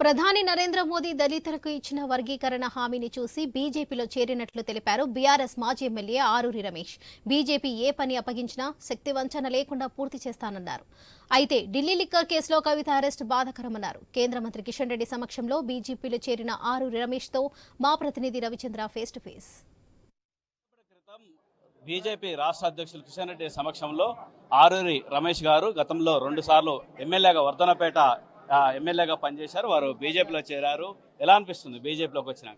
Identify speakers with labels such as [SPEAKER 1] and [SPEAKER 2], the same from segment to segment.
[SPEAKER 1] ప్రధాని నరేంద్ర మోదీ దళితులకు ఇచ్చిన వర్గీకరణ హామీని చూసి బీజేపీలో చేరినట్లు తెలిపారు బీఆర్ఎస్ మాజీ ఎమ్మెల్యే ఆరూరి రమేష్. బీజేపీ ఏ పని అప్పగించినా శక్తి వంచన లేకుండా పూర్తి చేస్తానన్నారు. అయితే ఢిల్లీ లిక్కర్ కేసులో కవిత అరెస్టు బాధాకరమన్నారు. కేంద్ర మంత్రి కిషన్ రెడ్డి సమక్షంలో బీజేపీలో చేరిన ఆరూరి రమేష్తో మా ప్రతినిధి Ravichandra face to face.
[SPEAKER 2] BJP రాష్ట్ర అధ్యక్షులు కిషన్ రెడ్డి సమక్షంలో ఆరూరి రమేష్ గారు గతంలో 2 సార్లు ఎమ్మెల్యేగా వర్ధనపేట ఎమ్మెల్యేగా పనిచేశారు. వారు బీజేపీలో చేరారు. ఎలా అనిపిస్తుంది బీజేపీలోకి వచ్చినాక?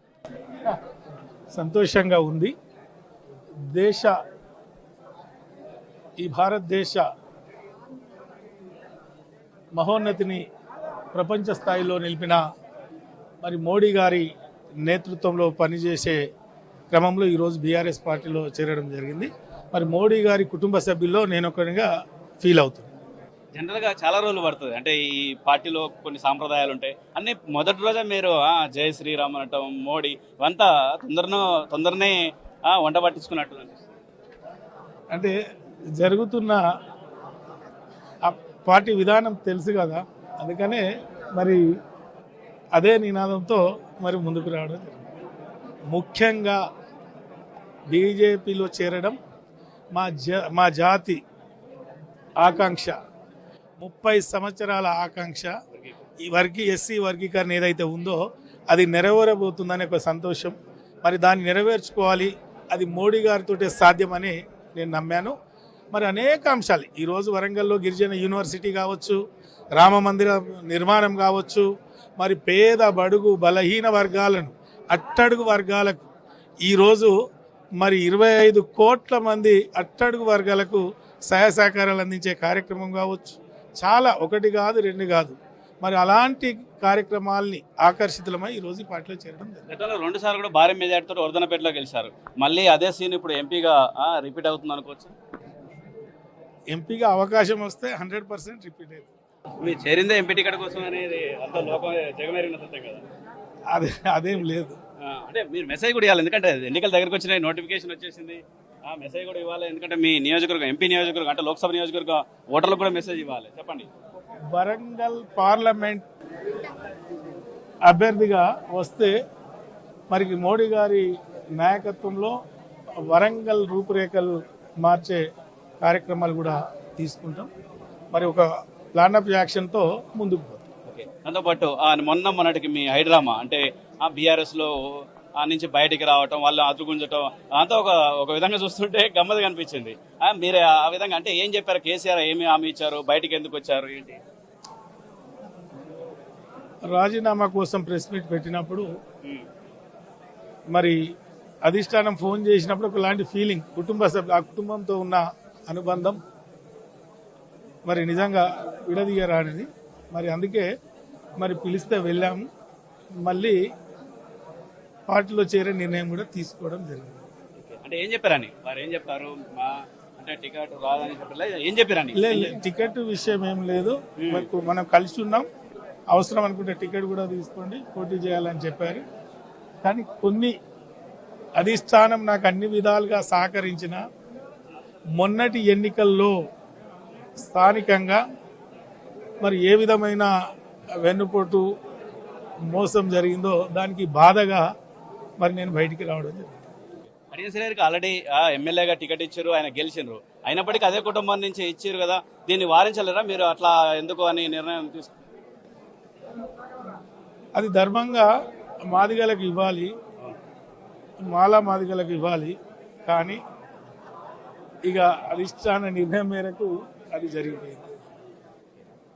[SPEAKER 3] సంతోషంగా ఉంది. ఈ భారతదేశ మహోన్నతిని ప్రపంచ స్థాయిలో నిలిపిన మరి మోడీ గారి నేతృత్వంలో పనిచేసే క్రమంలో ఈరోజు బీఆర్ఎస్ పార్టీలో చేరడం జరిగింది. మరి మోడీ గారి కుటుంబ సభ్యుల్లో నేను ఒకరిగా ఫీల్ అవుతున్నాను.
[SPEAKER 2] జనరల్గా చాలా రోజులు పడుతుంది, అంటే ఈ పార్టీలో కొన్ని సాంప్రదాయాలు ఉంటాయి అన్ని. మొదటి రోజే మీరు జై శ్రీరామ్ అనటం, మోడీ ఇవంతా తొందరనే వంట పట్టించుకున్నట్టు
[SPEAKER 3] అంటే జరుగుతున్న ఆ పార్టీ విధానం తెలుసు కదా, అందుకనే మరి అదే నినాదంతో మరి ముందుకు రావడం జరిగింది. ముఖ్యంగా బీజేపీలో చేరడం మా జాతి ఆకాంక్ష, 30 సంవత్సరాల ఆకాంక్ష. ఈ ఎస్సీ వర్గీకరణ ఏదైతే ఉందో అది నెరవేరబోతుందనే ఒక సంతోషం. మరి దాన్ని నెరవేర్చుకోవాలి, అది మోడీ గారితో సాధ్యమని నేను నమ్మాను. మరి అనేక అంశాలు ఈరోజు వరంగల్లో గిరిజన యూనివర్సిటీ కావచ్చు, రామ మందిర నిర్మాణం కావచ్చు, మరి పేద బడుగు బలహీన వర్గాలను అట్టడుగు వర్గాలకు ఈరోజు మరి 25 కోట్ల మంది అట్టడుగు వర్గాలకు సహాయ సహకారాలు అందించే కార్యక్రమం కావచ్చు. చాలా, 1 కాదు 2 కాదు, మరి అలాంటి కార్యక్రమాలని ఆకర్షితులమై ఈరోజు ఈ పార్టీలో చేరడం జరిగింది.
[SPEAKER 2] గతంలో 2 సార్లు కూడా భారీ మెజార్టీతో వర్ధనపేటలో గెలిచారు. మళ్ళీ అదే సీన్ ఇప్పుడు ఎంపీగా రిపీట్ అవుతుంది అనుకోవచ్చు.
[SPEAKER 3] ఎంపీగా అవకాశం వస్తే 100% రిపీట్ అవుతుంది.
[SPEAKER 2] మీరు చేరిందే ఎంపీ టికెట్ కోసం అనేది అంత లోకం జగమెరిగిన సత్యం కదా.
[SPEAKER 3] అదేం లేదు.
[SPEAKER 2] అంటే మీరు మెసేజ్ కూడా ఇవ్వాలి, ఎందుకంటే ఎన్నికల దగ్గరకు వచ్చినాయి, నోటిఫికేషన్ వచ్చేసింది. మెసేజ్ కూడా ఇవ్వాలి, ఎందుకంటే మీ నియోజకవర్గం ఎంపీ నియోజకవర్గం అంటే లోక్సభ నియోజకవర్గం ఓటర్లకు కూడా మెసేజ్ ఇవ్వాలి. చెప్పండి.
[SPEAKER 3] వరంగల్ పార్లమెంట్ అభ్యర్థిగా వస్తే మరి మోడీ గారి నాయకత్వంలో వరంగల్ రూపురేఖలు మార్చే కార్యక్రమాలు కూడా తీసుకుంటాం. మరి ఒక ప్లాన్ ఆఫ్ యాక్షన్తో ముందుకు పోతాం.
[SPEAKER 2] దాంతోపాటు మొన్నటికి మీ హైడ్రామా అంటే బీఆర్ఎస్లో నుంచి బయటికి రావటం, వాళ్ళు అతుగుంజటం అంతా ఒక విధంగా చూస్తుంటే గమ్మత్ కనిపించింది. మీరే ఆ విధంగా అంటే ఏం చెప్పారు? కేసీఆర్ ఏమి హామీ ఇచ్చారు? బయటికి ఎందుకు వచ్చారు? ఏంటి?
[SPEAKER 3] రాజీనామా కోసం ప్రెస్ మీట్ పెట్టినప్పుడు మరి అధిష్టానం ఫోన్ చేసినప్పుడు ఒకలాంటి ఫీలింగ్, ఆ కుటుంబంతో ఉన్న అనుబంధం మరి నిజంగా విడదీయరానిది. మరి అందుకే మరి పిలిస్తే వెళ్ళాము. మళ్ళీ పార్టీలో చేరే నిర్ణయం కూడా తీసుకోవడం జరిగింది.
[SPEAKER 2] అంటే ఏం చెప్పారని వారు ఏం చెప్పారు? అంటే టికెట్ రాదని చెప్పలేదు, ఏం చెప్పారని?
[SPEAKER 3] టికెట్ విషయం ఏం లేదు, మనం కలిసి ఉన్నాం, అవసరం అనుకుంటే టికెట్ కూడా తీసుకోండి, పోటీ చేయాలని చెప్పారు. కానీ కొన్ని అధిష్టానం నాకు అన్ని విధాలుగా సహకరించిన మొన్నటి ఎన్నికల్లో స్థానికంగా మరి ఏ విధమైన వెన్నుపోటు మోసం జరిగిందో దానికి బాధగా మరి నేను బయటికి రావడం జరిగింది.
[SPEAKER 2] హరిశంకర్కి ఆల్రెడీ ఎమ్మెల్యేగా టికెట్ ఇచ్చారు, ఆయన గెలిచినారు. అయినప్పటికీ అదే కుటుంబం నుంచి ఇచ్చారు కదా, దీన్ని వారించలేరా మీరు? అట్లా ఎందుకు అని నిర్ణయం తీసుకు?
[SPEAKER 3] అది ధర్మంగా మాదిగలకు ఇవ్వాలి, మాదిగలకు ఇవ్వాలి. కానీ ఇక అధిష్టాన నిర్ణయం మేరకు అది జరిగిపోయింది.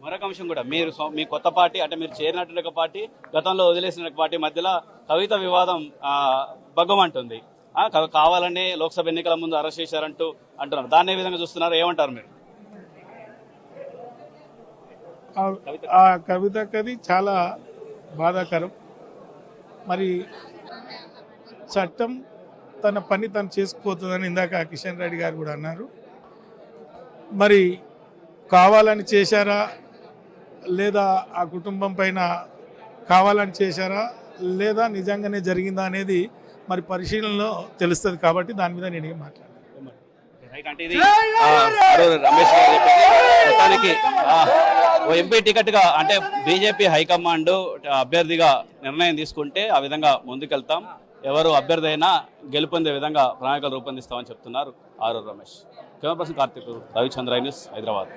[SPEAKER 2] మరొక అంశం కూడా, మీరు మీ కొత్త పార్టీ అంటే మీరు చేరినటువంటి పార్టీ, గతంలో వదిలేసిన పార్టీ మధ్యలో కవిత వివాదం భగ్గమంటుంది. కావాలని లోక్సభ ఎన్నికల ముందు అరెస్ట్ చేశారంటూ అంటున్నారు. దాన్ని ఏ విధంగా చూస్తున్నారు? ఏమంటారు మీరు?
[SPEAKER 3] ఆ కవితకది చాలా బాధాకరం. మరి చట్టం తన పని తను చేసుకుపోతుందని ఇందాక కిషన్ రెడ్డి గారు కూడా అన్నారు. మరి కావాలని చేశారా లేదా ఆ కుటుంబం పైన కావాలని చేశారా లేదా నిజంగానే జరిగిందా అనేది మరి పరిశీలనలో తెలుస్తుంది. కాబట్టి దాని మీద నేను ఏం మాట్లాడాను.
[SPEAKER 2] అంటే ఇది అరూరి రమేష్ గారు చెప్పింది. మొత్తానికి ఓ ఎంపీ టికెట్ గా అంటే బీజేపీ హైకమాండ్ అభ్యర్థిగా నిర్ణయం తీసుకుంటే ఆ విధంగా ముందుకెళ్తాం, ఎవరు అభ్యర్థి అయినా గెలుపొందే విధంగా ప్రణాళికలు రూపొందిస్తామని చెప్తున్నారు Aruri Ramesh. Camera person Karthik, Ravichandra news, Hyderabad.